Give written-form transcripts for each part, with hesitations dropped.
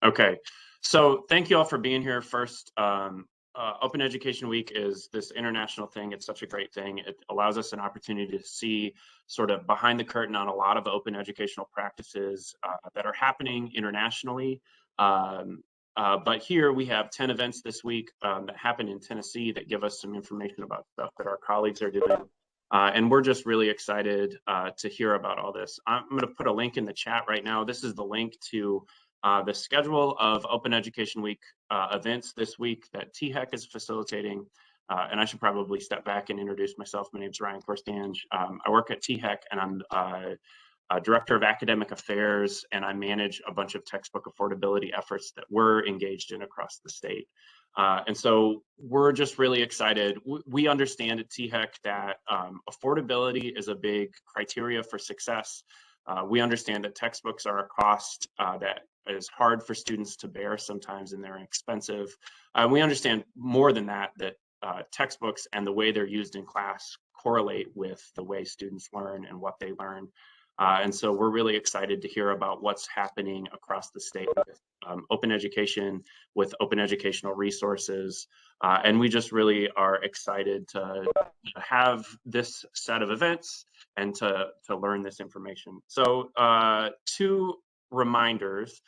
Okay, so thank you all for being here. First, Open Education Week is this international thing. It's such a great thing. It allows us an opportunity to see sort of behind the curtain on a lot of open educational practices that are happening internationally. But here we have 10 events this week that happen in Tennessee that give us some information about stuff that our colleagues are doing. And we're just really excited to hear about all this. I'm going to put a link in the chat right now. This is the link to the schedule of Open Education Week events this week that THEC is facilitating. And I should probably step back and introduce myself. My name is Ryan Korstange. I work at THEC, and I'm Director of Academic Affairs, and I manage a bunch of textbook affordability efforts that we're engaged in across the state. And so we're just really excited. We understand at THEC that affordability is a big criteria for success. We understand that textbooks are a cost that is hard for students to bear sometimes, and they're expensive. We understand more than that, that textbooks and the way they're used in class correlate with the way students learn and what they learn. And so we're really excited to hear about what's happening across the state with open education, with open educational resources. And we just really are excited to have this set of events and to learn this information. So 2 reminders.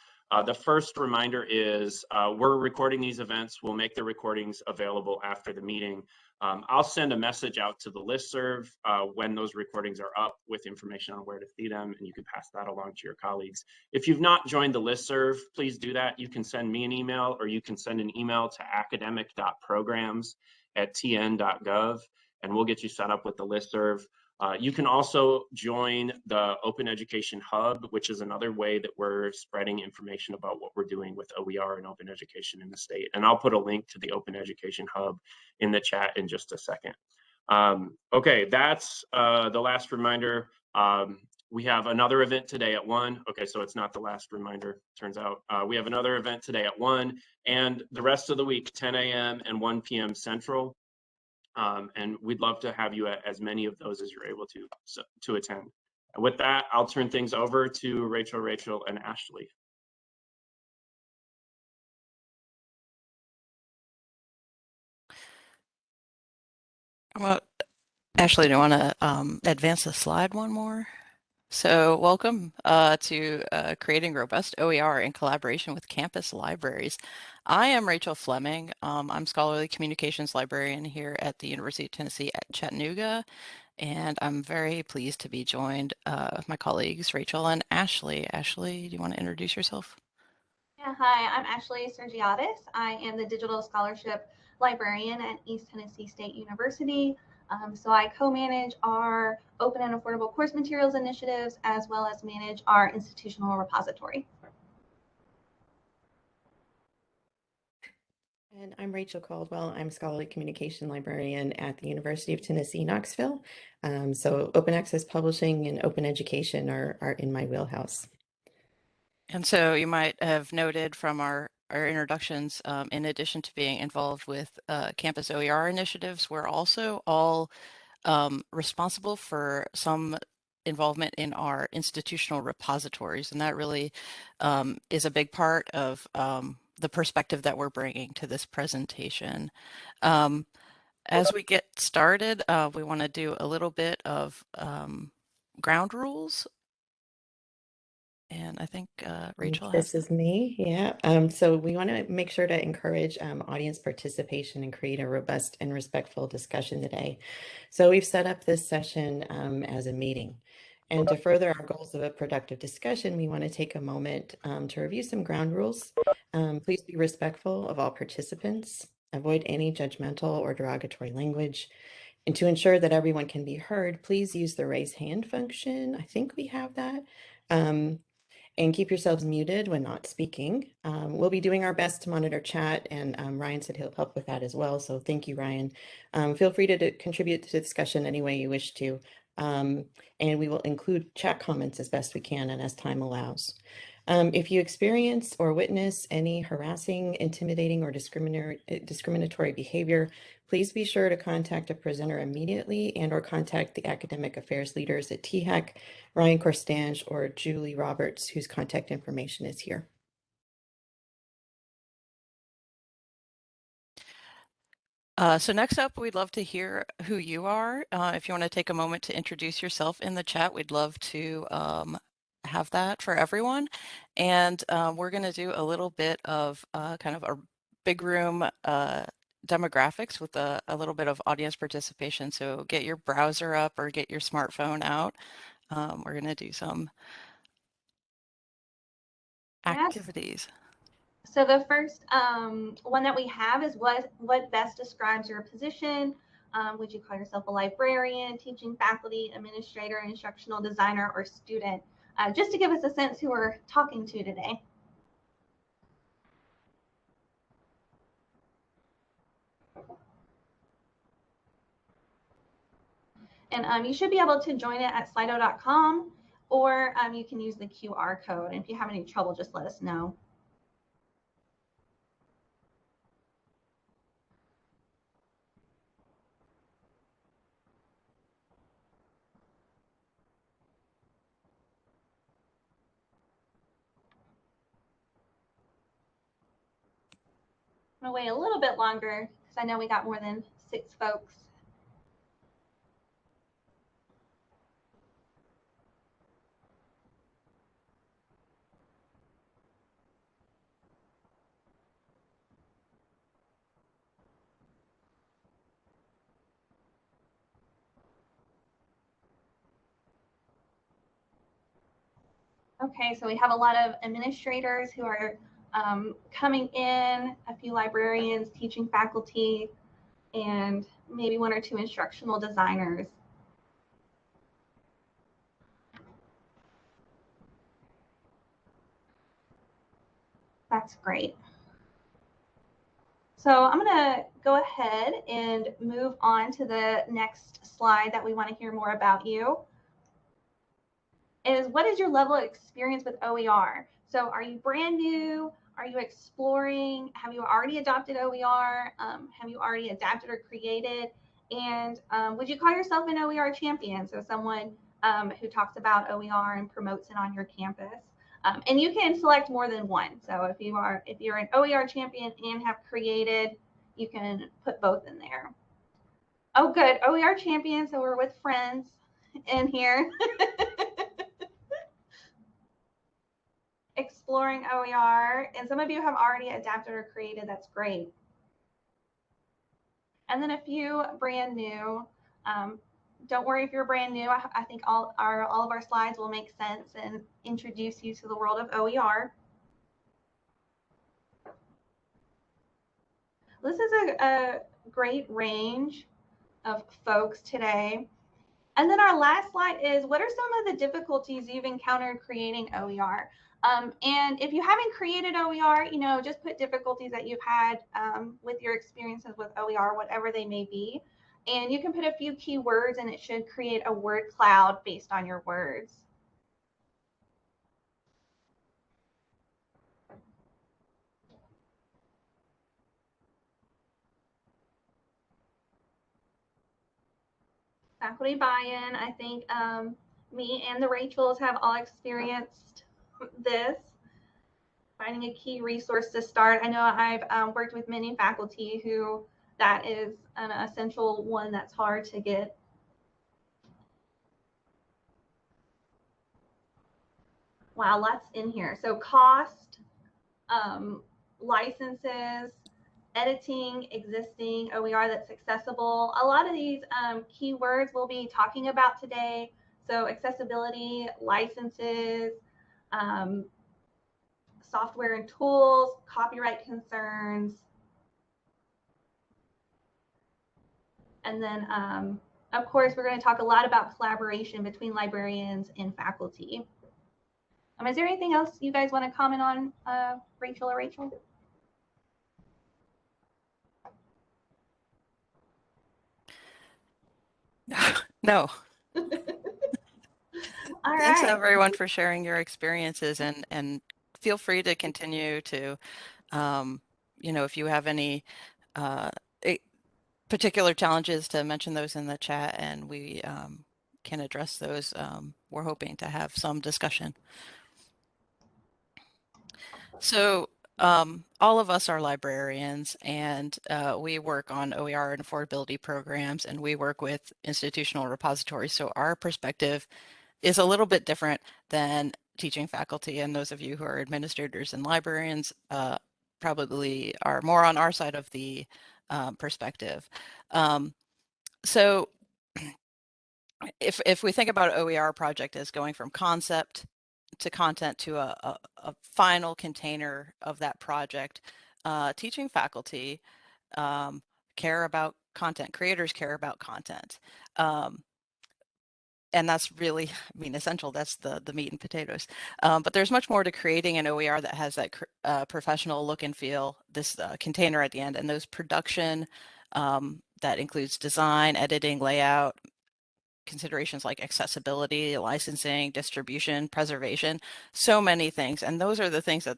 The first reminder is we're recording these events. We'll make the recordings available after the meeting. I'll send a message out to the listserv when those recordings are up with information on where to see them, and you can pass that along to your colleagues. If you've not joined the listserv, please do that. You can send me an email, or you can send an email to academic.programs@tn.gov, and we'll get you set up with the listserv. You can also join the Open Education Hub, which is another way that we're spreading information about what we're doing with OER and open education in the state. And I'll put a link to the Open Education Hub in the chat in just a second. Okay, that's the last reminder. We have another event today at 1. Okay, so it's not the last reminder, turns out. We have another event today at 1, and the rest of the week, 10 a.m. and 1 p.m. Central. And we'd love to have you at as many of those as you're able to attend. And with that, I'll turn things over to Rachel, and Ashley. Well, Ashley, do you want to advance the slide one more? So welcome to creating robust OER in collaboration with campus libraries. I am Rachel Fleming. I'm scholarly communications librarian here at the University of Tennessee at Chattanooga, and I'm very pleased to be joined with my colleagues Rachel and Ashley. Ashley, do you want to introduce yourself? Yeah, hi, I'm Ashley Sergiadis. I am the digital scholarship librarian at East Tennessee State University. So I co-manage our open and affordable course materials initiatives, as well as manage our institutional repository. And I'm Rachel Caldwell. I'm scholarly communication librarian at the University of Tennessee, Knoxville. So open access publishing and open education are in my wheelhouse. And so you might have noted from our introductions, in addition to being involved with campus OER initiatives, we're also all responsible for some involvement in our institutional repositories. And that really is a big part of the perspective that we're bringing to this presentation. As we get started, we want to do a little bit of ground rules. And I think Rachel This is me, yeah. So we want to make sure to encourage audience participation and create a robust and respectful discussion today. So we've set up this session as a meeting. And to further our goals of a productive discussion, we want to take a moment to review some ground rules. Please be respectful of all participants, avoid any judgmental or derogatory language. And to ensure that everyone can be heard, please use the raise hand function. I think we have that. And keep yourselves muted when not speaking. We'll be doing our best to monitor chat, and Ryan said he'll help with that as well. So thank you, Ryan. Feel free to contribute to the discussion any way you wish to. And we will include chat comments as best we can and as time allows. If you experience or witness any harassing, intimidating, or discriminatory behavior, please be sure to contact a presenter immediately and or contact the academic affairs leaders at THEC, Ryan Corstange, or Julie Roberts, whose contact information is here. So next up, we'd love to hear who you are. If you want to take a moment to introduce yourself in the chat, we'd love to have that for everyone. And we're going to do a little bit of kind of a big room demographics with a little bit of audience participation. So get your browser up or get your smartphone out. We're going to do some activities. So the first one that we have is what best describes your position. Would you call yourself a librarian, teaching faculty, administrator, instructional designer, or student? Just to give us a sense who we're talking to today. And you should be able to join it at slido.com, or you can use the QR code. And if you have any trouble, just let us know. I'm gonna wait a little bit longer because I know we got more than 6 folks. Okay, so we have a lot of administrators who are coming in, a few librarians, teaching faculty, and maybe 1 or 2 instructional designers. That's great. So I'm going to go ahead and move on to the next slide that we want to hear more about you. Is what is your level of experience with OER? So are you brand new? Are you exploring? Have you already adopted OER? Have you already adapted or created? And would you call yourself an OER champion? So someone who talks about OER and promotes it on your campus. And you can select more than one. So if you're an OER champion and have created, you can put both in there. Oh, good. OER champion. So we're with friends in here. Exploring OER, and some of you have already adapted or created. That's great. And then a few brand new. Don't worry if you're brand new. I think all of our slides will make sense and introduce you to the world of OER. This is a great range of folks today. And then our last slide is, what are some of the difficulties you've encountered creating OER? And if you haven't created OER, just put difficulties that you've had with your experiences with OER, whatever they may be. And you can put a few keywords and it should create a word cloud based on your words. Faculty buy-in, I think me and the Rachels have all experienced this. Finding a key resource to start. I know I've worked with many faculty who that is an essential one that's hard to get. Wow, lots in here. So cost, licenses, editing existing OER that's accessible. A lot of these keywords we'll be talking about today. So accessibility, licenses, software and tools, copyright concerns, and then of course we're going to talk a lot about collaboration between librarians and faculty. Is there anything else you guys want to comment on, Rachel or Rachel? No. All Thanks right. everyone for sharing your experiences, and feel free to continue to, if you have any particular challenges, to mention those in the chat, and we can address those. We're hoping to have some discussion. So all of us are librarians, and we work on OER and affordability programs, and we work with institutional repositories. So our perspective is a little bit different than teaching faculty, and those of you who are administrators and librarians probably are more on our side of the perspective. So if we think about OER project as going from concept to content to a final container of that project, teaching faculty care about content, creators care about content. And that's really, essential. That's the meat and potatoes. But there's much more to creating an OER that has that professional look and feel, this container at the end, and those production that includes design, editing, layout, considerations like accessibility, licensing, distribution, preservation, so many things. And those are the things that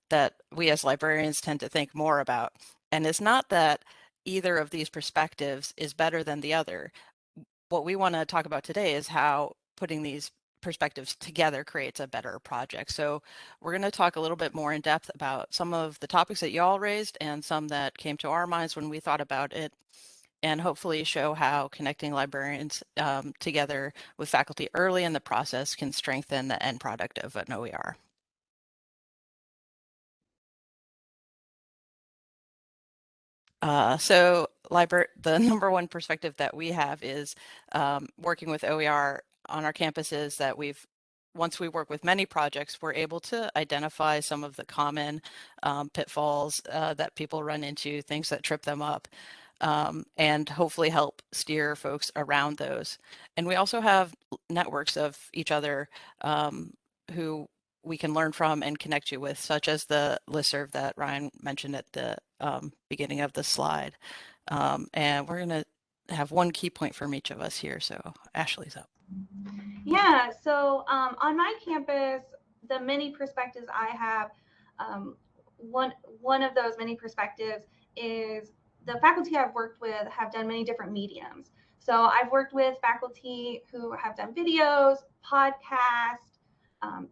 that we as librarians tend to think more about. And it's not that either of these perspectives is better than the other. What we want to talk about today is how putting these perspectives together creates a better project. So we're going to talk a little bit more in depth about some of the topics that y'all raised and some that came to our minds when we thought about it, and hopefully show how connecting librarians together with faculty early in the process can strengthen the end product of an OER. So the number one perspective that we have is working with OER on our campuses, that once we work with many projects, we're able to identify some of the common pitfalls that people run into, things that trip them up, and hopefully help steer folks around those. And we also have networks of each other who we can learn from and connect you with, such as the listserv that Ryan mentioned at the beginning of the slide. And we're going to have one key point from each of us here. So Ashley's up. Yeah, so on my campus, the many perspectives I have, one of those many perspectives is the faculty I've worked with have done many different mediums. So I've worked with faculty who have done videos, podcasts,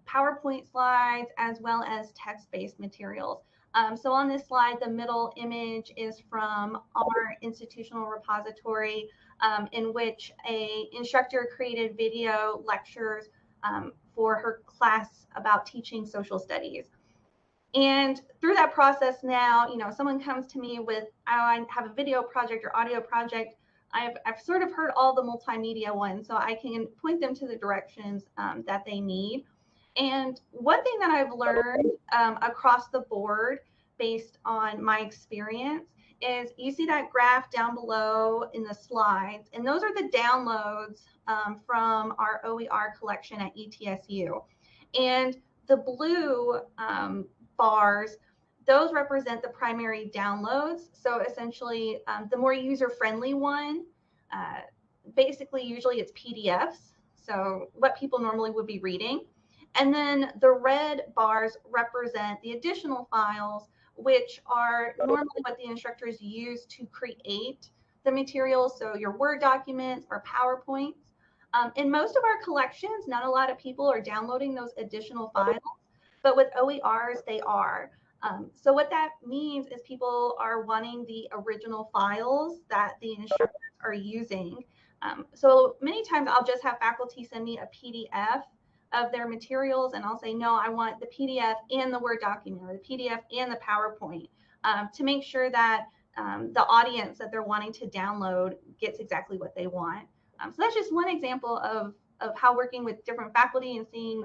PowerPoint slides, as well as text-based materials. So on this slide, the middle image is from our institutional repository, in which an instructor created video lectures for her class about teaching social studies. And through that process now, someone comes to me with, I have a video project or audio project. I've sort of heard all the multimedia ones, so I can point them to the directions that they need. And one thing that I've learned across the board based on my experience is, you see that graph down below in the slides, and those are the downloads from our OER collection at ETSU. And the blue bars, those represent the primary downloads. So essentially, the more user-friendly one, basically usually it's PDFs, so what people normally would be reading. And then the red bars represent the additional files, which are normally what the instructors use to create the materials. So your Word documents or PowerPoints. In most of our collections, not a lot of people are downloading those additional files, but with OERs, they are. So what that means is people are wanting the original files that the instructors are using. So many times I'll just have faculty send me a PDF of their materials, and I'll say, no, I want the PDF and the Word document, or the PDF and the PowerPoint, to make sure that the audience that they're wanting to download gets exactly what they want. So that's just one example of how working with different faculty and seeing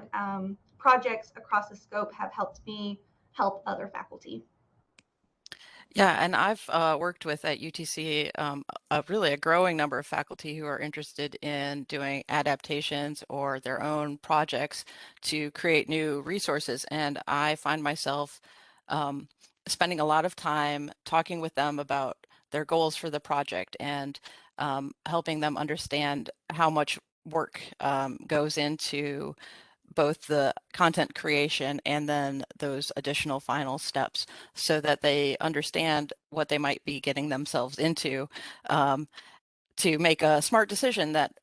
projects across the scope have helped me help other faculty. Yeah, and I've worked with at UTC really a growing number of faculty who are interested in doing adaptations or their own projects to create new resources. And I find myself spending a lot of time talking with them about their goals for the project, and helping them understand how much work goes into both the content creation and then those additional final steps so that they understand what they might be getting themselves into to make a smart decision that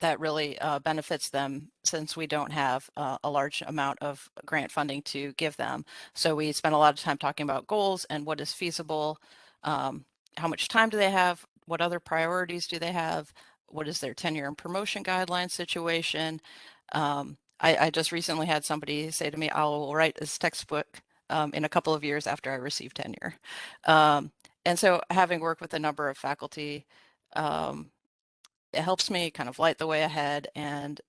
that really benefits them, since we don't have a large amount of grant funding to give them. So we spend a lot of time talking about goals and what is feasible, how much time do they have, what other priorities do they have, what is their tenure and promotion guideline situation. I just recently had somebody say to me, I'll write this textbook in a couple of years after I receive tenure. And so having worked with a number of faculty, it helps me kind of light the way ahead and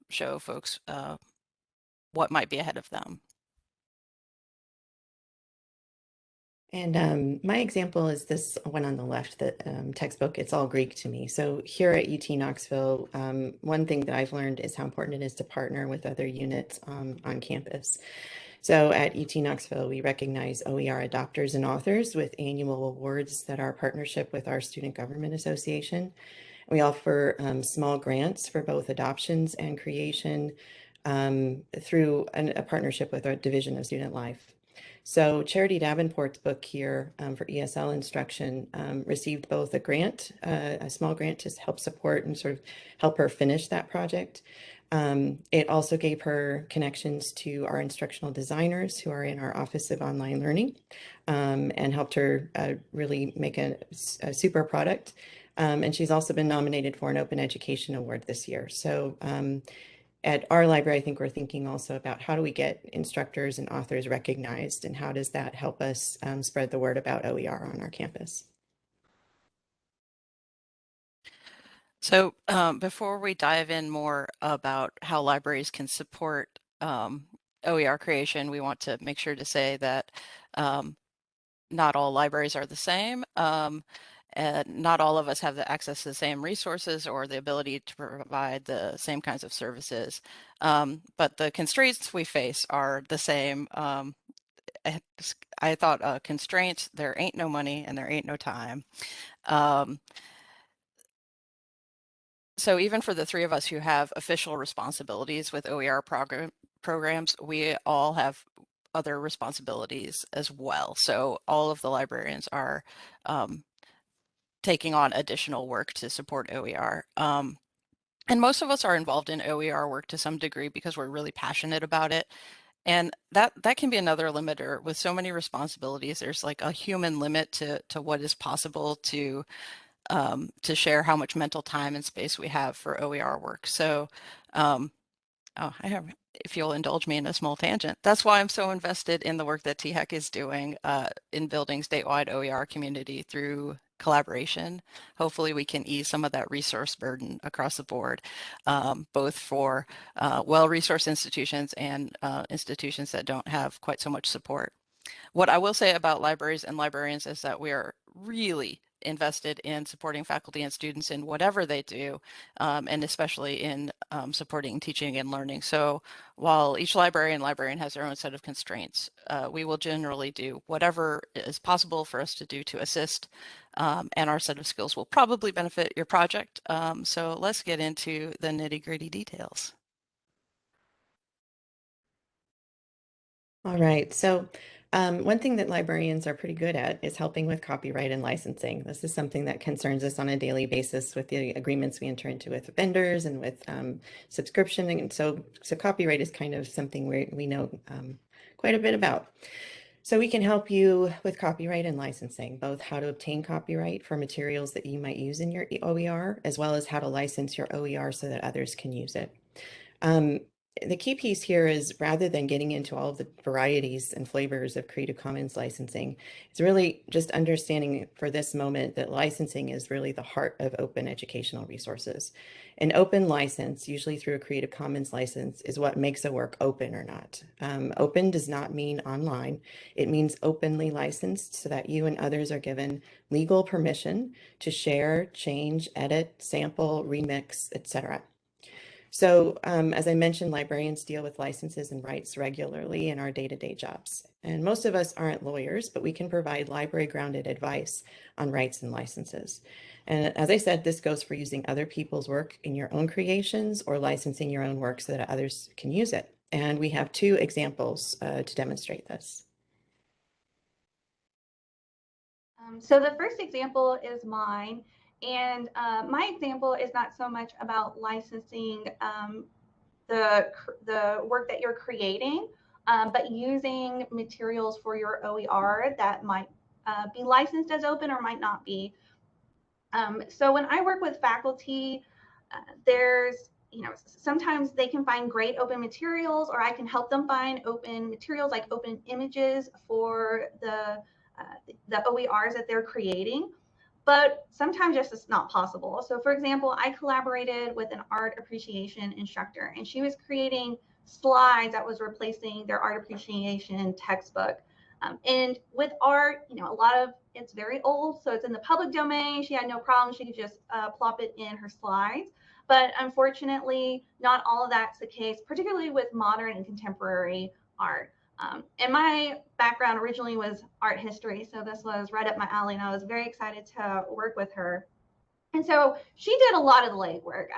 show folks what might be ahead of them. And my example is this one on the left, the textbook. It's all Greek to me. So here at UT Knoxville, one thing that I've learned is how important it is to partner with other units on campus. So at UT Knoxville, we recognize OER adopters and authors with annual awards that are a partnership with our Student Government Association. We offer small grants for both adoptions and creation through a partnership with our Division of Student Life. So Charity Davenport's book here for ESL instruction received both a grant, a small grant to help support and sort of help her finish that project. It also gave her connections to our instructional designers who are in our Office of Online Learning and helped her really make a super product. And she's also been nominated for an Open Education Award this year. So at our library, I think we're thinking also about how do we get instructors and authors recognized, and how does that help us spread the word about OER on our campus? So before we dive in more about how libraries can support OER creation, we want to make sure to say that not all libraries are the same. And not all of us have the access to the same resources or the ability to provide the same kinds of services. But the constraints we face are the same. I thought constraints, there ain't no money and there ain't no time. So even for the three of us who have official responsibilities with OER programs, we all have other responsibilities as well. So all of the librarians are taking on additional work to support OER. And most of us are involved in OER work to some degree because we're really passionate about it. And that can be another limiter with so many responsibilities. There's like a human limit to what is possible to share how much mental time and space we have for OER work. So if you'll indulge me in a small tangent, that's why I'm so invested in the work that THEC is doing in building statewide OER community through collaboration. Hopefully we can ease some of that resource burden across the board, both for well-resourced institutions and institutions that don't have quite so much support. What I will say about libraries and librarians is that we are really invested in supporting faculty and students in whatever they do, and especially in supporting teaching and learning. So while each library and librarian has their own set of constraints, we will generally do whatever is possible for us to do to assist, and our set of skills will probably benefit your project. So let's get into the nitty-gritty details. All right, so one thing that librarians are pretty good at is helping with copyright and licensing. This is something that concerns us on a daily basis with the agreements we enter into with vendors and with subscription. And so copyright is kind of something we know quite a bit about. So we can help you with copyright and licensing, both how to obtain copyright for materials that you might use in your OER, as well as how to license your OER so that others can use it. The key piece here is, rather than getting into all of the varieties and flavors of Creative Commons licensing, it's really just understanding for this moment that licensing is really the heart of open educational resources. An open license, usually through a Creative Commons license, is what makes a work open or not. Open does not mean online. It means openly licensed so that you and others are given legal permission to share, change, edit, sample, remix, etc. So as I mentioned, librarians deal with licenses and rights regularly in our day-to-day jobs. And most of us aren't lawyers, but we can provide library-grounded advice on rights and licenses. And as I said, this goes for using other people's work in your own creations or licensing your own work so that others can use it. And we have two examples to demonstrate this. So the first example is mine, and my example is not so much about licensing the work that you're creating, but using materials for your OER that might be licensed as open or might not be. So when I work with faculty, there's, sometimes they can find great open materials, or I can help them find open materials like open images for the OERs that they're creating. But sometimes just it's not possible. So for example, I collaborated with an art appreciation instructor, and she was creating slides that was replacing their art appreciation textbook. And with art, a lot of it's very old, so it's in the public domain. She had no problem. She could just plop it in her slides. But unfortunately, not all of that's the case, particularly with modern and contemporary art. And my background originally was art history, so this was right up my alley, and I was very excited to work with her. And so she did a lot of the legwork.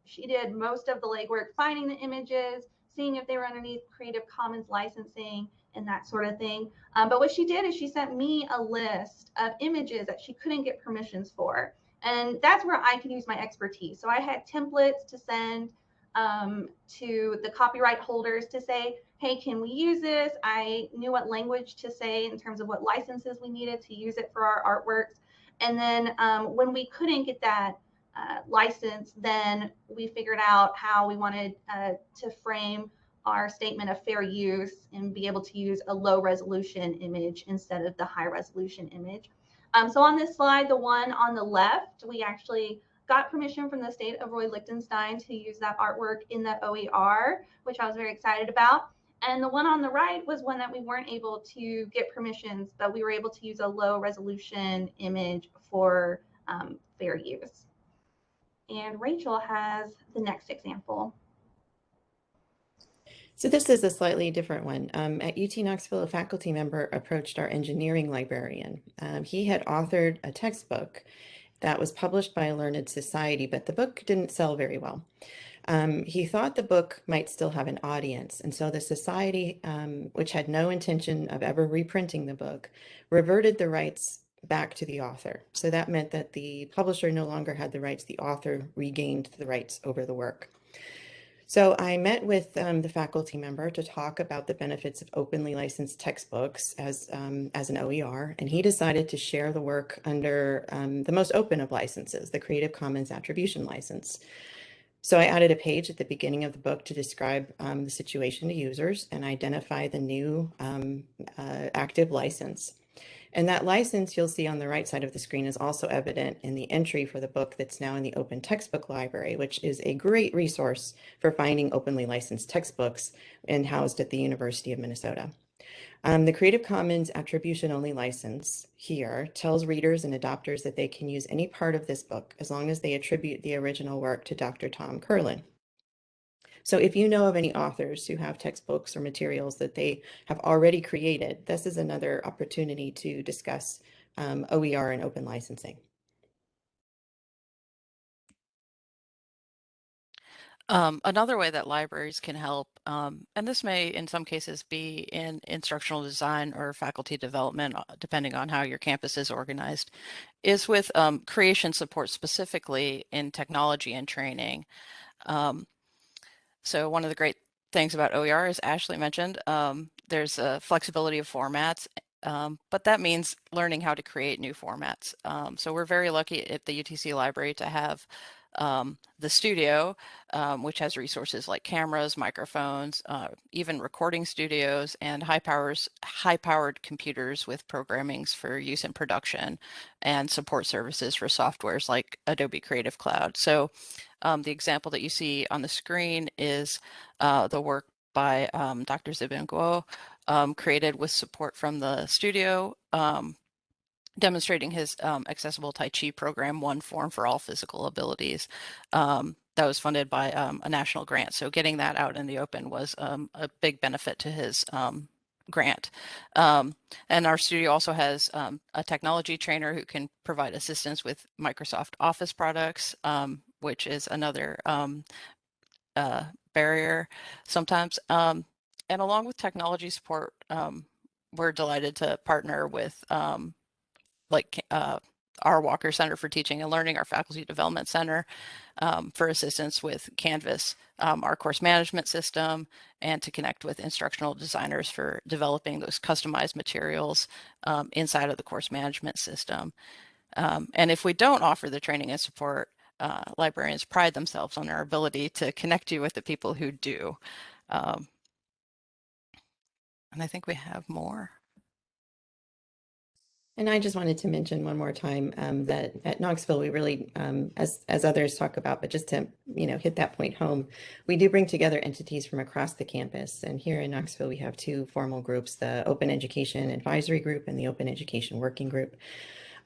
She did most of the legwork, finding the images, seeing if they were underneath Creative Commons licensing and that sort of thing. But what she did is she sent me a list of images that she couldn't get permissions for. And that's where I can use my expertise. So I had templates to send to the copyright holders to say, hey, can we use this? I knew what language to say in terms of what licenses we needed to use it for our artworks. And then when we couldn't get that license, then we figured out how we wanted to frame our statement of fair use and be able to use a low resolution image instead of the high resolution image. So on this slide, the one on the left, we actually got permission from the state of Roy Lichtenstein to use that artwork in the OER, which I was very excited about. And the one on the right was one that we weren't able to get permissions, but we were able to use a low resolution image for fair use. And Rachel has the next example. So this is a slightly different one. At UT Knoxville, a faculty member approached our engineering librarian. He had authored a textbook that was published by a learned society, but the book didn't sell very well. He thought the book might still have an audience, and so the society, which had no intention of ever reprinting the book, reverted the rights back to the author. So that meant that the publisher no longer had the rights, the author regained the rights over the work. So I met with the faculty member to talk about the benefits of openly licensed textbooks as an OER, and he decided to share the work under the most open of licenses, the Creative Commons Attribution License. So I added a page at the beginning of the book to describe the situation to users and identify the new active license. And that license you'll see on the right side of the screen is also evident in the entry for the book that's now in the Open Textbook Library, which is a great resource for finding openly licensed textbooks and housed at the University of Minnesota. The Creative Commons Attribution Only license here tells readers and adopters that they can use any part of this book as long as they attribute the original work to Dr. Tom Curlin. So if you know of any authors who have textbooks or materials that they have already created, this is another opportunity to discuss OER and open licensing. Another way that libraries can help, and this may in some cases be in instructional design or faculty development, depending on how your campus is organized, is with creation support specifically in technology and training. So one of the great things about OER, as Ashley mentioned, there's a flexibility of formats, but that means learning how to create new formats. So we're very lucky at the UTC library to have the studio, which has resources like cameras, microphones, even recording studios, and high-powered computers with programmings for use in production, and support services for softwares like Adobe Creative Cloud. So the example that you see on the screen is the work by Dr. Zibin Guo, created with support from the studio, demonstrating his accessible Tai Chi program, One Form for All Physical Abilities. that was funded by a national grant. So getting that out in the open was a big benefit to his grant. And our studio also has a technology trainer who can provide assistance with Microsoft Office products, which is another barrier sometimes. And along with technology support, we're delighted to partner with our Walker Center for Teaching and Learning, our Faculty Development Center, for assistance with Canvas, our course management system, and to connect with instructional designers for developing those customized materials inside of the course management system. And if we don't offer the training and support, librarians pride themselves on their ability to connect you with the people who do. And I think we have more. And I just wanted to mention one more time that at Knoxville, we really, as others talk about, but just to hit that point home, we do bring together entities from across the campus. And here in Knoxville, we have two formal groups: the Open Education Advisory Group and the Open Education Working Group.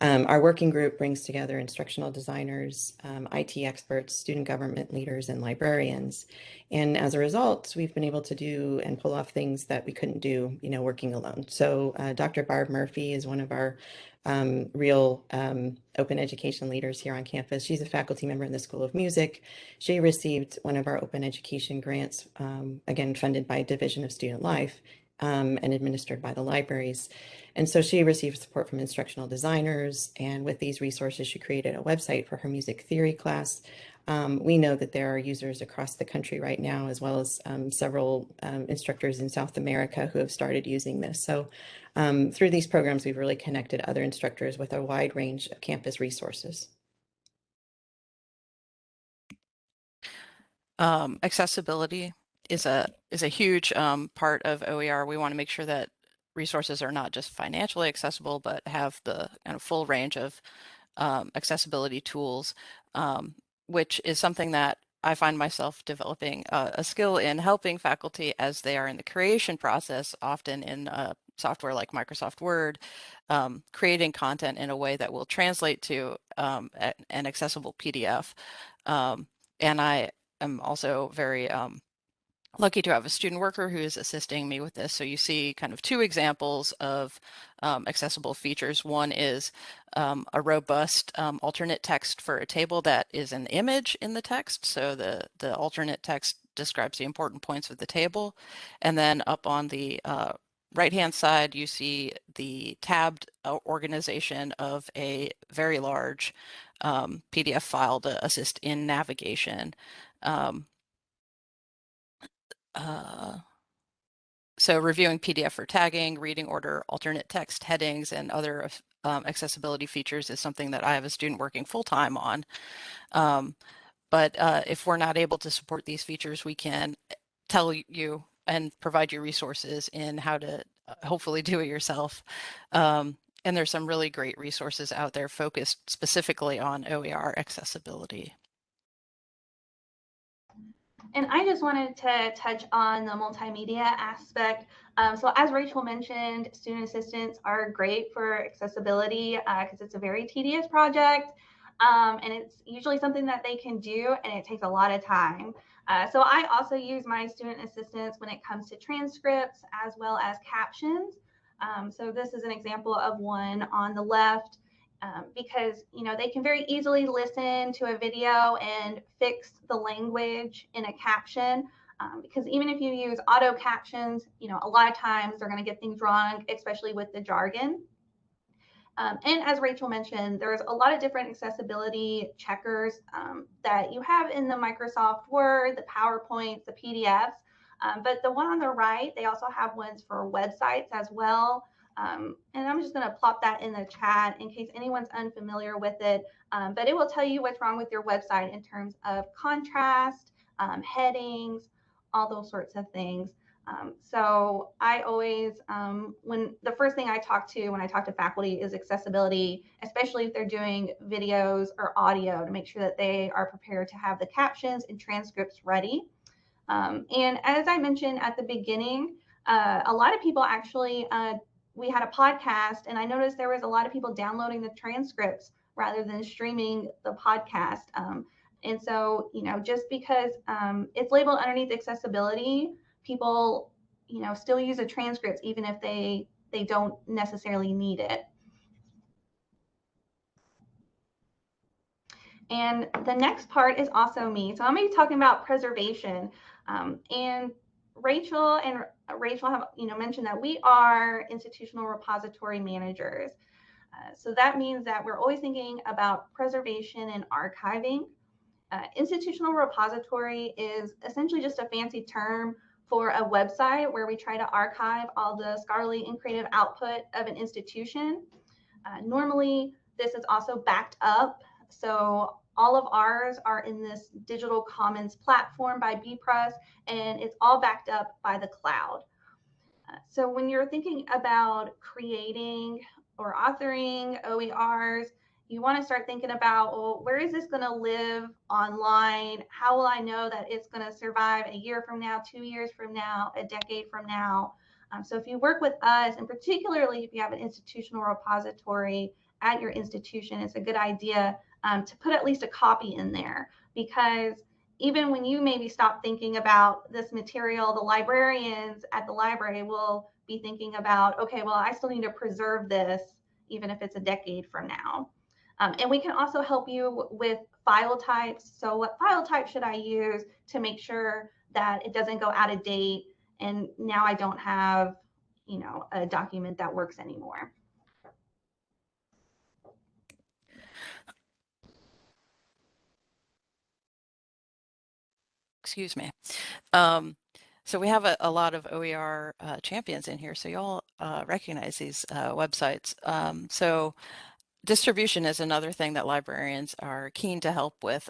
Our working group brings together instructional designers, IT experts, student government leaders, and librarians. And as a result, we've been able to do and pull off things that we couldn't do, working alone. So Dr. Barb Murphy is one of our real open education leaders here on campus. She's a faculty member in the School of Music. She received one of our open education grants, again, funded by Division of Student Life, and administered by the libraries. And so she received support from instructional designers. And with these resources, she created a website for her music theory class. We know that there are users across the country right now, as well as several instructors in South America who have started using this. So through these programs, we've really connected other instructors with a wide range of campus resources. Accessibility is a huge part of OER. We want to make sure that resources are not just financially accessible, but have the kind of full range of accessibility tools, which is something that I find myself developing a skill in helping faculty as they are in the creation process, often in software like Microsoft Word, creating content in a way that will translate to an accessible PDF. And I am also very lucky to have a student worker who is assisting me with this. So you see kind of two examples of accessible features. One is a robust alternate text for a table that is an image in the text. So the alternate text describes the important points of the table. And then up on the right-hand side, you see the tabbed organization of a very large PDF file to assist in navigation. So reviewing PDF for tagging, reading order, alternate text headings, and other accessibility features is something that I have a student working full-time on. But if we're not able to support these features, we can tell you and provide you resources in how to hopefully do it yourself. And there's some really great resources out there focused specifically on OER accessibility. And I just wanted to touch on the multimedia aspect. So as Rachel mentioned, student assistants are great for accessibility because it's a very tedious project. And it's usually something that they can do, and it takes a lot of time. So I also use my student assistants when it comes to transcripts as well as captions. So this is an example of one on the left. Because they can very easily listen to a video and fix the language in a caption. Because even if you use auto captions, a lot of times they're going to get things wrong, especially with the jargon. And as Rachel mentioned, there's a lot of different accessibility checkers that you have in the Microsoft Word, the PowerPoints, the PDFs. But the one on the right, they also have ones for websites as well. And I'm just going to plop that in the chat in case anyone's unfamiliar with it. But it will tell you what's wrong with your website in terms of contrast, headings, all those sorts of things. So I always, when the first thing I talk to when I talk to faculty is accessibility, especially if they're doing videos or audio, to make sure that they are prepared to have the captions and transcripts ready. And as I mentioned at the beginning, a lot of people actually, we had a podcast, and I noticed there was a lot of people downloading the transcripts rather than streaming the podcast. And so, just because it's labeled underneath accessibility, people, still use a transcript even if they don't necessarily need it. And the next part is also me. So I'm going to be talking about preservation. And Rachel have mentioned that we are institutional repository managers. So that means that we're always thinking about preservation and archiving. Institutional repository is essentially just a fancy term for a website where we try to archive all the scholarly and creative output of an institution. Normally, this is also backed up. So all of ours are in this digital commons platform by bpress, and it's all backed up by the cloud. So when you're thinking about creating or authoring OERs, you want to start thinking about, well, where is this going to live online? How will I know that it's going to survive a year from now, 2 years from now, a decade from now? So if you work with us, and particularly if you have an institutional repository at your institution, it's a good idea to put at least a copy in there, because even when you maybe stop thinking about this material, the librarians at the library will be thinking about, okay, well, I still need to preserve this even if it's a decade from now. And we can also help you with file types. So what file type should I use to make sure that it doesn't go out of date and now I don't have, a document that works anymore? Excuse me. So we have a lot of OER champions in here, so y'all recognize these websites. So distribution is another thing that librarians are keen to help with.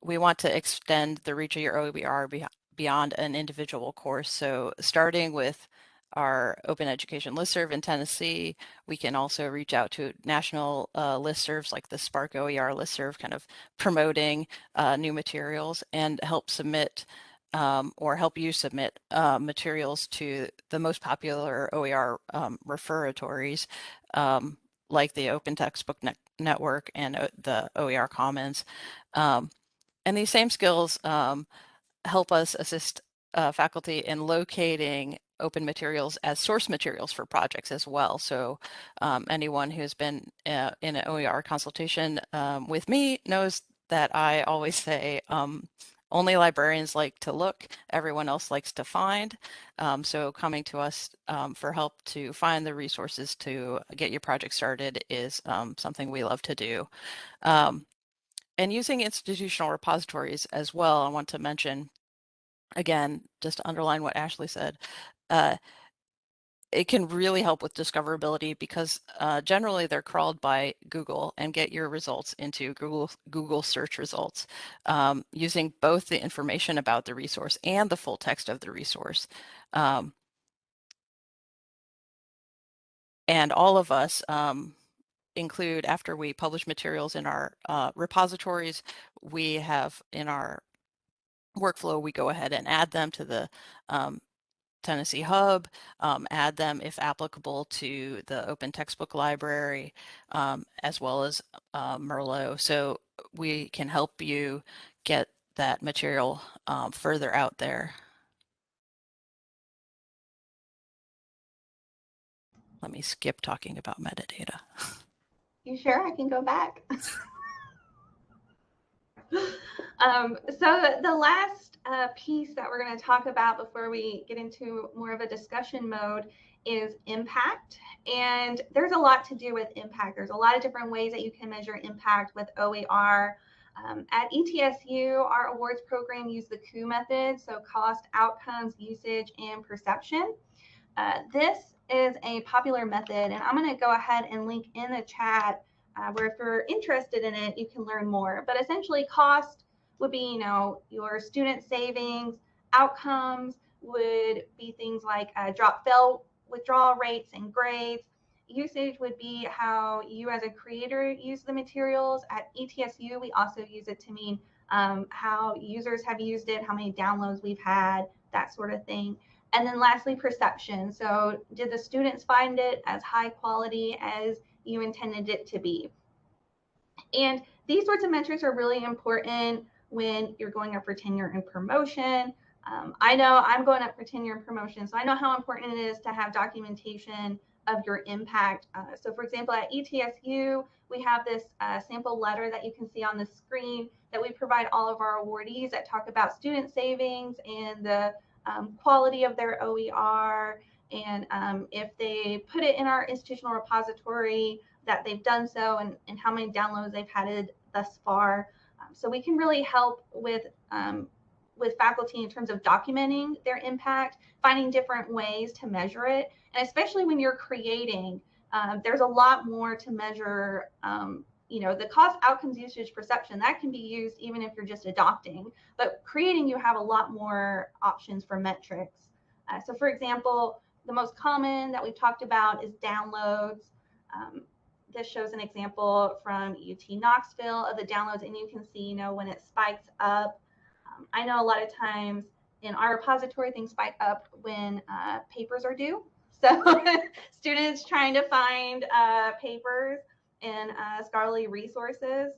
We want to extend the reach of your OER beyond an individual course. So starting with our open education listserv in Tennessee, we can also reach out to national listservs like the Spark OER listserv, kind of promoting new materials, and help submit or help you submit materials to the most popular OER repositories, like the Open Textbook Network and the OER Commons. And these same skills help us assist faculty in locating open materials as source materials for projects as well. So anyone who's been in an OER consultation with me knows that I always say, only librarians like to look, everyone else likes to find. So coming to us for help to find the resources to get your project started is something we love to do. And using institutional repositories as well, I want to mention, again, just to underline what Ashley said, it can really help with discoverability because generally they're crawled by Google and get your results into Google search results using both the information about the resource and the full text of the resource. And all of us include, after we publish materials in our repositories, we have in our workflow, we go ahead and add them to the Tennessee Hub, add them if applicable to the Open Textbook Library, as well as Merlot. So we can help you get that material further out there. Let me skip talking about metadata. You sure I can go back? So the last piece that we're going to talk about before we get into more of a discussion mode is impact. And there's a lot to do with impact. There's a lot of different ways that you can measure impact with OER. At ETSU, our awards program use the COO method, so cost, outcomes, usage, and perception. This is a popular method, and I'm going to go ahead and link in the chat where if you're interested in it, you can learn more. But essentially, cost would be, your student savings. Outcomes would be things like drop-fail withdrawal rates and grades. Usage would be how you as a creator use the materials. At ETSU, we also use it to mean how users have used it, how many downloads we've had, that sort of thing. And then lastly, perception. So did the students find it as high quality as you intended it to be? And these sorts of metrics are really important when you're going up for tenure and promotion. I know I'm going up for tenure and promotion, so I know how important it is to have documentation of your impact. So for example, at ETSU, we have this sample letter that you can see on the screen that we provide all of our awardees that talk about student savings and the quality of their OER, and if they put it in our institutional repository, that they've done so, and how many downloads they've had thus far. So we can really help with faculty in terms of documenting their impact, finding different ways to measure it. And especially when you're creating, there's a lot more to measure. The cost outcomes usage perception, that can be used even if you're just adopting. But creating, you have a lot more options for metrics. So for example, the most common that we've talked about is downloads. This shows an example from UT Knoxville of the downloads, and you can see, when it spikes up. I know a lot of times in our repository, things spike up when papers are due. So students trying to find papers in scholarly resources.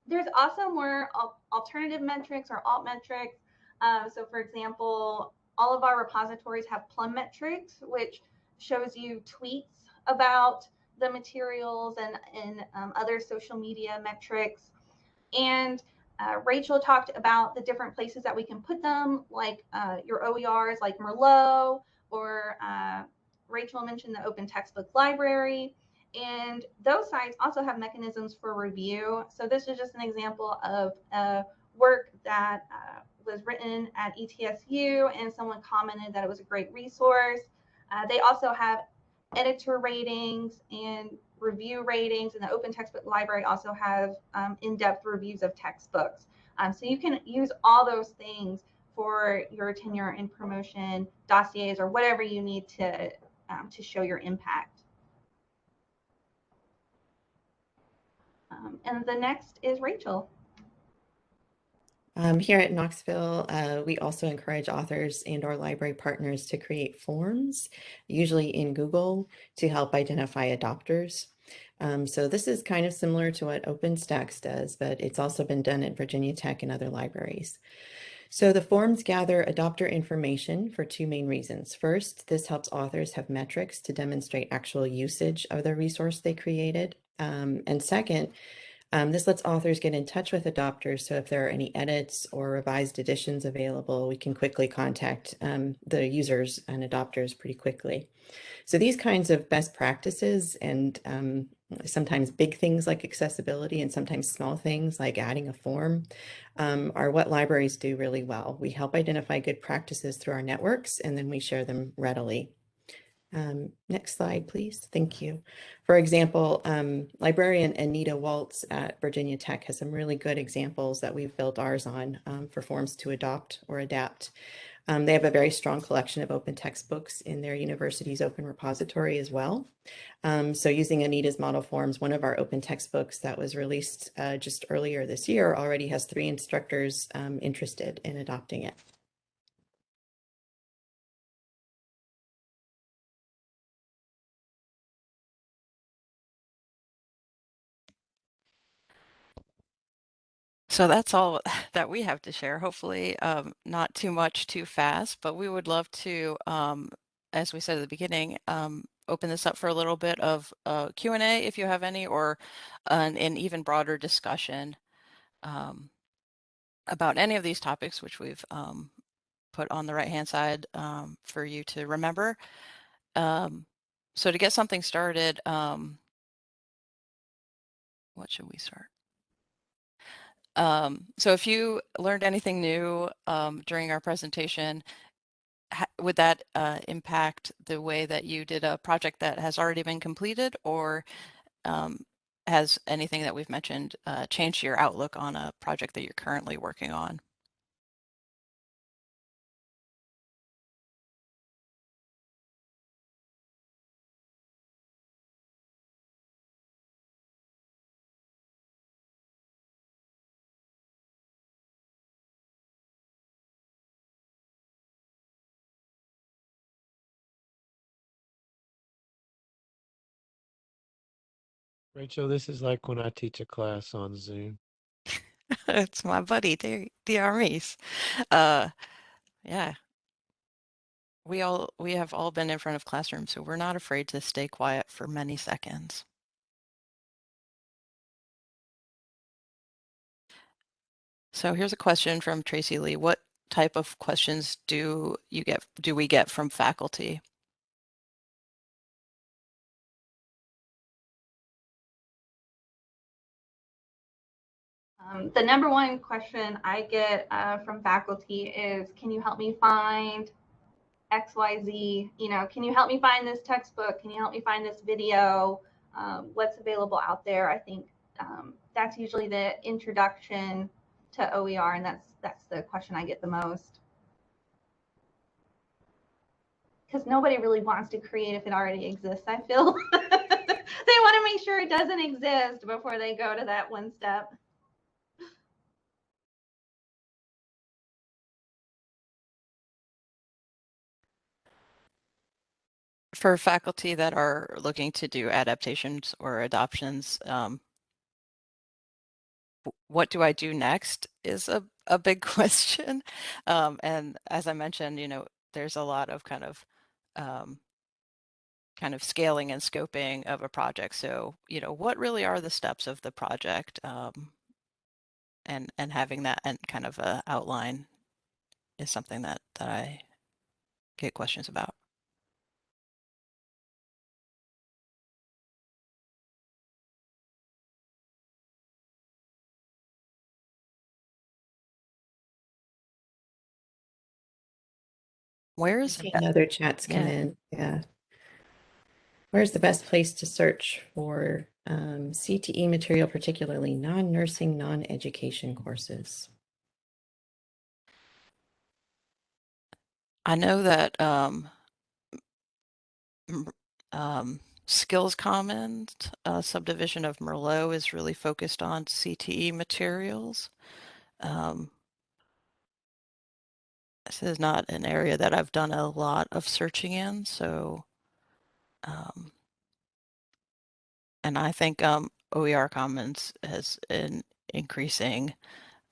There's also more alternative metrics or alt metrics. So for example, all of our repositories have plum metrics, which shows you tweets about the materials and other social media metrics. And Rachel talked about the different places that we can put them, like your OERs like Merlot, or Rachel mentioned the Open Textbook Library. And those sites also have mechanisms for review. So this is just an example of work that was written at ETSU, and someone commented that it was a great resource. They also have editor ratings and review ratings, and the Open Textbook Library also has in-depth reviews of textbooks. So you can use all those things for your tenure and promotion dossiers, or whatever you need to show your impact. And the next is Rachel. Here at Knoxville, we also encourage authors and/or library partners to create forms, usually in Google, to help identify adopters. So this is kind of similar to what OpenStax does, but it's also been done at Virginia Tech and other libraries. So the forms gather adopter information for two main reasons. First, this helps authors have metrics to demonstrate actual usage of the resource they created. And second, this lets authors get in touch with adopters, so if there are any edits or revised editions available, we can quickly contact the users and adopters pretty quickly. So these kinds of best practices, and sometimes big things like accessibility and sometimes small things like adding a form, are what libraries do really well. We help identify good practices through our networks, and then we share them readily. Next slide, please. Thank you. For example, librarian Anita Waltz at Virginia Tech has some really good examples that we've built ours on for forms to adopt or adapt. They have a very strong collection of open textbooks in their university's open repository as well. So using Anita's model forms, one of our open textbooks that was released just earlier this year already has 3 instructors interested in adopting it. So that's all that we have to share. Hopefully, not too much too fast, but we would love to, as we said at the beginning, open this up for a little bit of Q&A if you have any, or an even broader discussion about any of these topics, which we've put on the right-hand side for you to remember. So to get something started, what should we start? So if you learned anything new during our presentation, would that impact the way that you did a project that has already been completed, or has anything that we've mentioned changed your outlook on a project that you're currently working on? Rachel, this is like when I teach a class on Zoom. It's my buddy, DRMs. Uh, yeah, we have all been in front of classrooms, so we're not afraid to stay quiet for many seconds. So here's a question from Tracy Lee. What type of questions do we get from faculty? The number one question I get from faculty is, can you help me find XYZ? You know, can you help me find this textbook? Can you help me find this video? What's available out there? I think that's usually the introduction to OER, and that's the question I get the most. Because nobody really wants to create if it already exists, I feel. They want to make sure it doesn't exist before they go to that one step. For faculty that are looking to do adaptations or adoptions, what do I do next is a big question. And as I mentioned, you know, there's a lot of kind of scaling and scoping of a project. So, you know, what really are the steps of the project? And having that and kind of a outline is something that I get questions about. Where I is see another chat's come in. Yeah. Where's the best place to search for CTE material, particularly non-nursing, non-education courses? I know that Skills Commons subdivision of Merlot is really focused on CTE materials. This is not an area that I've done a lot of searching in, so and I think OER Commons has an increasing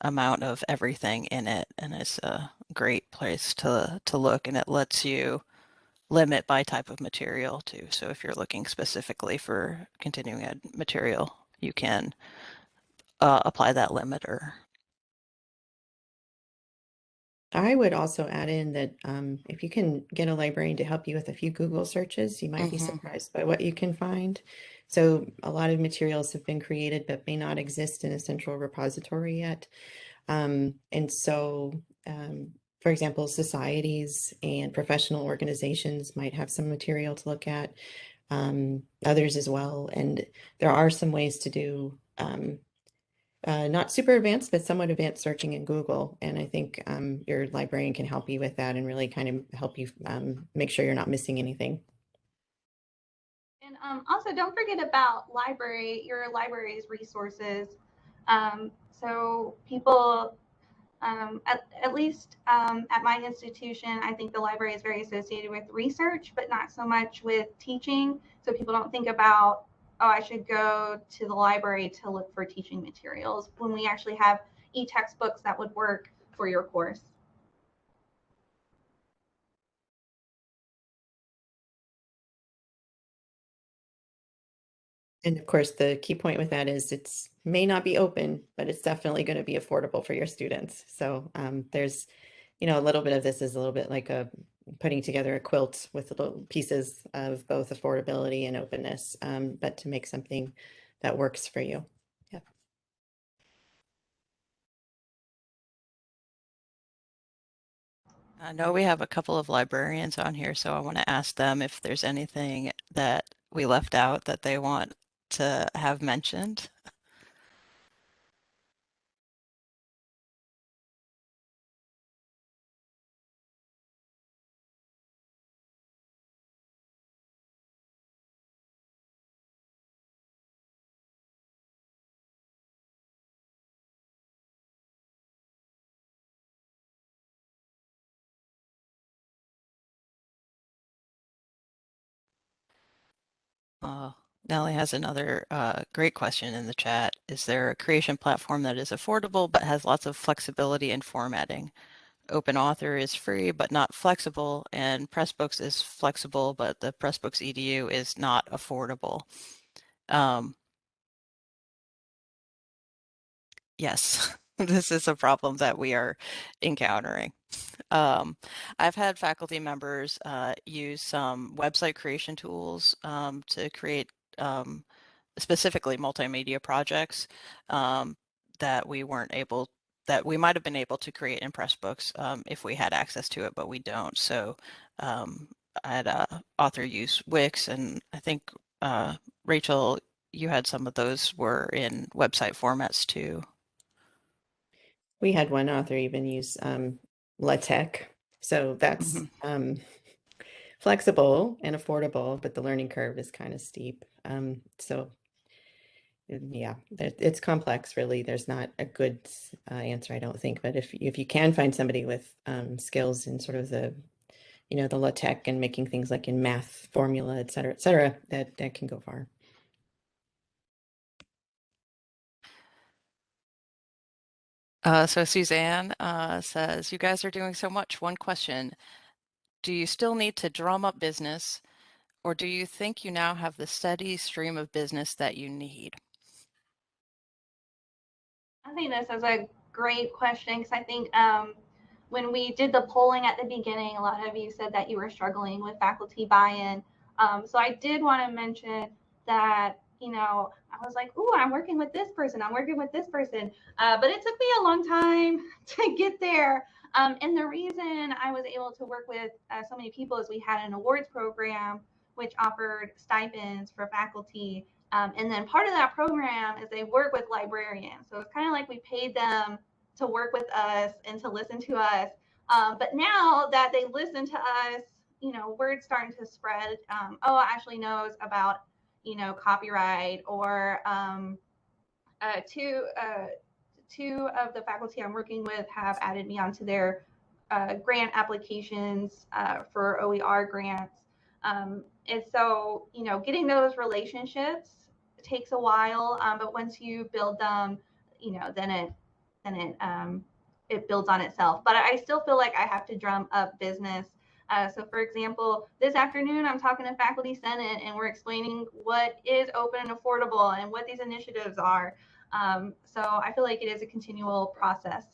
amount of everything in it, and it's a great place to look, and it lets you limit by type of material too. So if you're looking specifically for continuing ed material, you can apply that limiter. I would also add in that if you can get a librarian to help you with a few Google searches, you might be surprised by what you can find. So a lot of materials have been created but may not exist in a central repository yet. And so, for example, societies and professional organizations might have some material to look at, others as well. And there are some ways to do not super advanced, but somewhat advanced searching in Google. And I think your librarian can help you with that and really kind of help you make sure you're not missing anything. And also, don't forget about your library's resources. So people, at least at my institution, I think the library is very associated with research, but not so much with teaching. So people don't think about, oh, I should go to the library to look for teaching materials, when we actually have e-textbooks that would work for your course. And of course, the key point with that is it's may not be open, but it's definitely going to be affordable for your students. So there's, you know, a little bit of this is a little bit like putting together a quilt with little pieces of both affordability and openness, but to make something that works for you. Yeah. I know we have a couple of librarians on here, so I want to ask them if there's anything that we left out that they want to have mentioned. Nellie has another great question in the chat. Is there a creation platform that is affordable but has lots of flexibility in formatting? OpenAuthor is free but not flexible, and Pressbooks is flexible, but the Pressbooks EDU is not affordable. Yes, this is a problem that we are encountering. I've had faculty members use some website creation tools to create specifically multimedia projects that we weren't able, that we might have been able to create in Pressbooks if we had access to it, but we don't. So I had author use Wix, and I think Rachel, you had some of those were in website formats too. We had one author even use LaTeX. So that's flexible and affordable, but the learning curve is kind of steep. So yeah, it's complex, really. There's not a good answer, I don't think. But if you can find somebody with skills in sort of the, the LaTeX and making things like in math formula, et cetera, that can go far. So Suzanne says, you guys are doing so much. One question, do you still need to drum up business, or do you think you now have the steady stream of business that you need? I think this is a great question, because I think when we did the polling at the beginning, a lot of you said that you were struggling with faculty buy-in. So I did want to mention that, I was like, ooh, I'm working with this person, I'm working with this person. But it took me a long time to get there. And the reason I was able to work with so many people is we had an awards program which offered stipends for faculty. And then part of that program is they work with librarians. So it's kind of like we paid them to work with us and to listen to us. But now that they listen to us, word's starting to spread. Ashley knows about, copyright, or two of the faculty I'm working with have added me onto their grant applications for OER grants. And so, getting those relationships takes a while, but once you build them, then it builds on itself. But I still feel like I have to drum up business. So for example, this afternoon, I'm talking to Faculty Senate, and we're explaining what is open and affordable and what these initiatives are. So I feel like it is a continual process.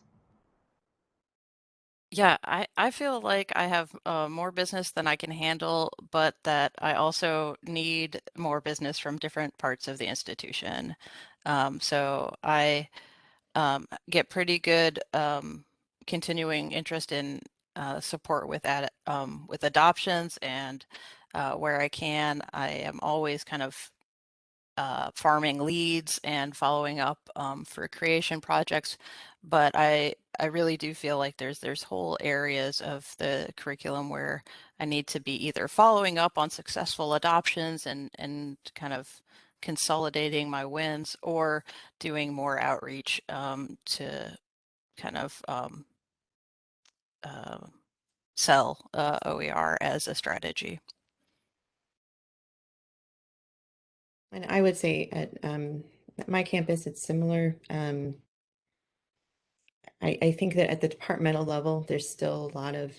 Yeah, I feel like I have more business than I can handle, but that I also need more business from different parts of the institution. So I get pretty good continuing interest in support with adoptions, and where I can, I am always kind of farming leads and following up for creation projects. But I really do feel like there's whole areas of the curriculum where I need to be either following up on successful adoptions and kind of consolidating my wins, or doing more outreach to kind of sell OER as a strategy. And I would say at my campus, it's similar. I think that at the departmental level, there's still a lot of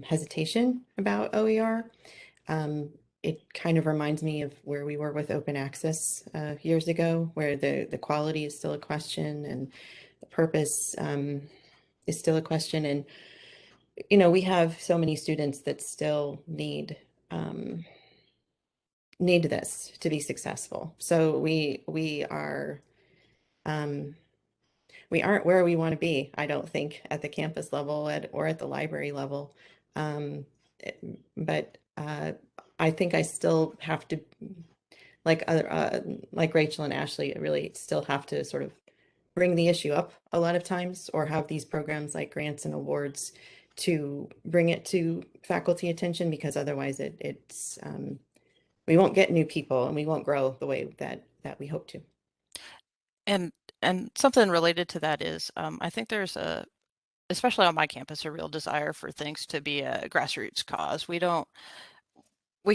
hesitation about OER. It kind of reminds me of where we were with open access years ago, where the quality is still a question and the purpose is still a question. And, we have so many students that still need this to be successful. So we aren't where we want to be, I don't think, at the campus level or at the library level. But I think I still have to, like Rachel and Ashley, really still have to sort of bring the issue up a lot of times, or have these programs like grants and awards to bring it to faculty attention, because otherwise it's we won't get new people and we won't grow the way that we hope to. And something related to that is, I think there's especially on my campus, a real desire for things to be a grassroots cause. We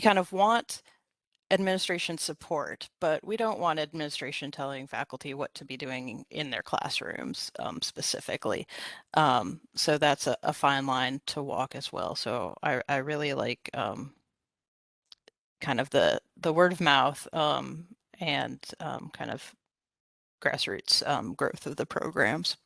kind of want administration support, but we don't want administration telling faculty what to be doing in their classrooms specifically. So that's a fine line to walk as well. So I really like kind of the word of mouth and kind of grassroots growth of the programs.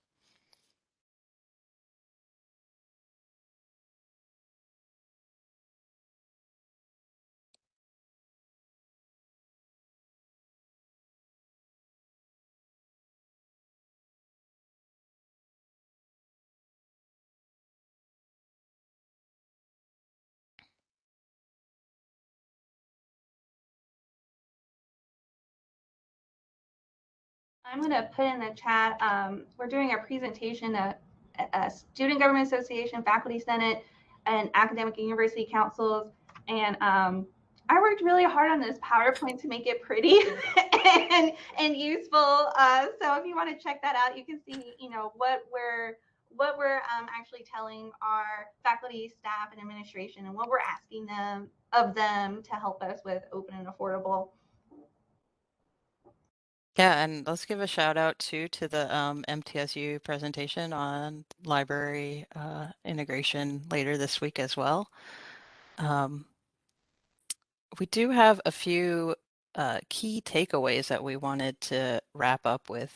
I'm going to put in the chat, we're doing a presentation at Student Government Association, Faculty Senate, and Academic and University Councils. And I worked really hard on this PowerPoint to make it pretty and useful. So if you want to check that out, you can see, you know, what we're actually telling our faculty, staff, and administration, and what we're asking of them to help us with open and affordable. Yeah, and let's give a shout out too to the MTSU presentation on library integration later this week as well. We do have a few key takeaways that we wanted to wrap up with,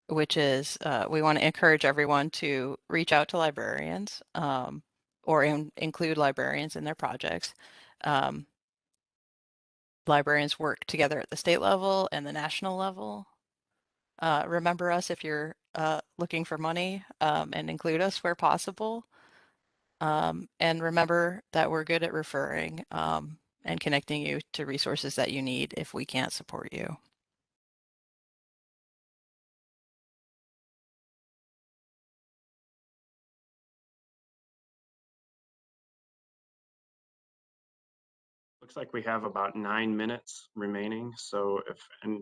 which is we want to encourage everyone to reach out to librarians or include librarians in their projects. Librarians work together at the state level and the national level. Remember us if you're looking for money and include us where possible. And remember that we're good at referring and connecting you to resources that you need if we can't support you. Looks like we have about 9 minutes remaining. So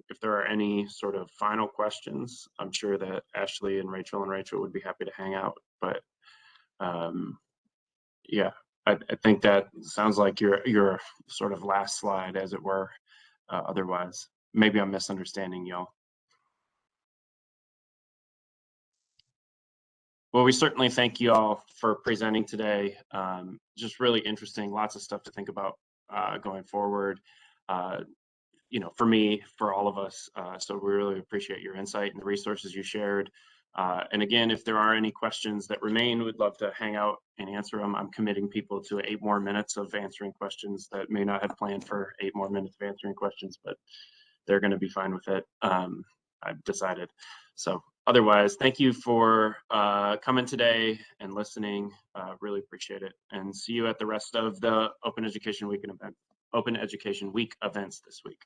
if there are any sort of final questions, I'm sure that Ashley and Rachel would be happy to hang out. But yeah, I think that sounds like your sort of last slide, as it were. Otherwise, maybe I'm misunderstanding y'all. Well, we certainly thank you all for presenting today. Just really interesting, lots of stuff to think about going forward. You know, for me, for all of us. So we really appreciate your insight and the resources you shared. And again, if there are any questions that remain, we'd love to hang out and answer them. I'm committing people to 8 more minutes of answering questions that may not have planned for 8 more minutes of answering questions, but they're going to be fine with it. I've decided. So otherwise, thank you for coming today and listening. Really appreciate it. And see you at the rest of the Open Education Week events this week.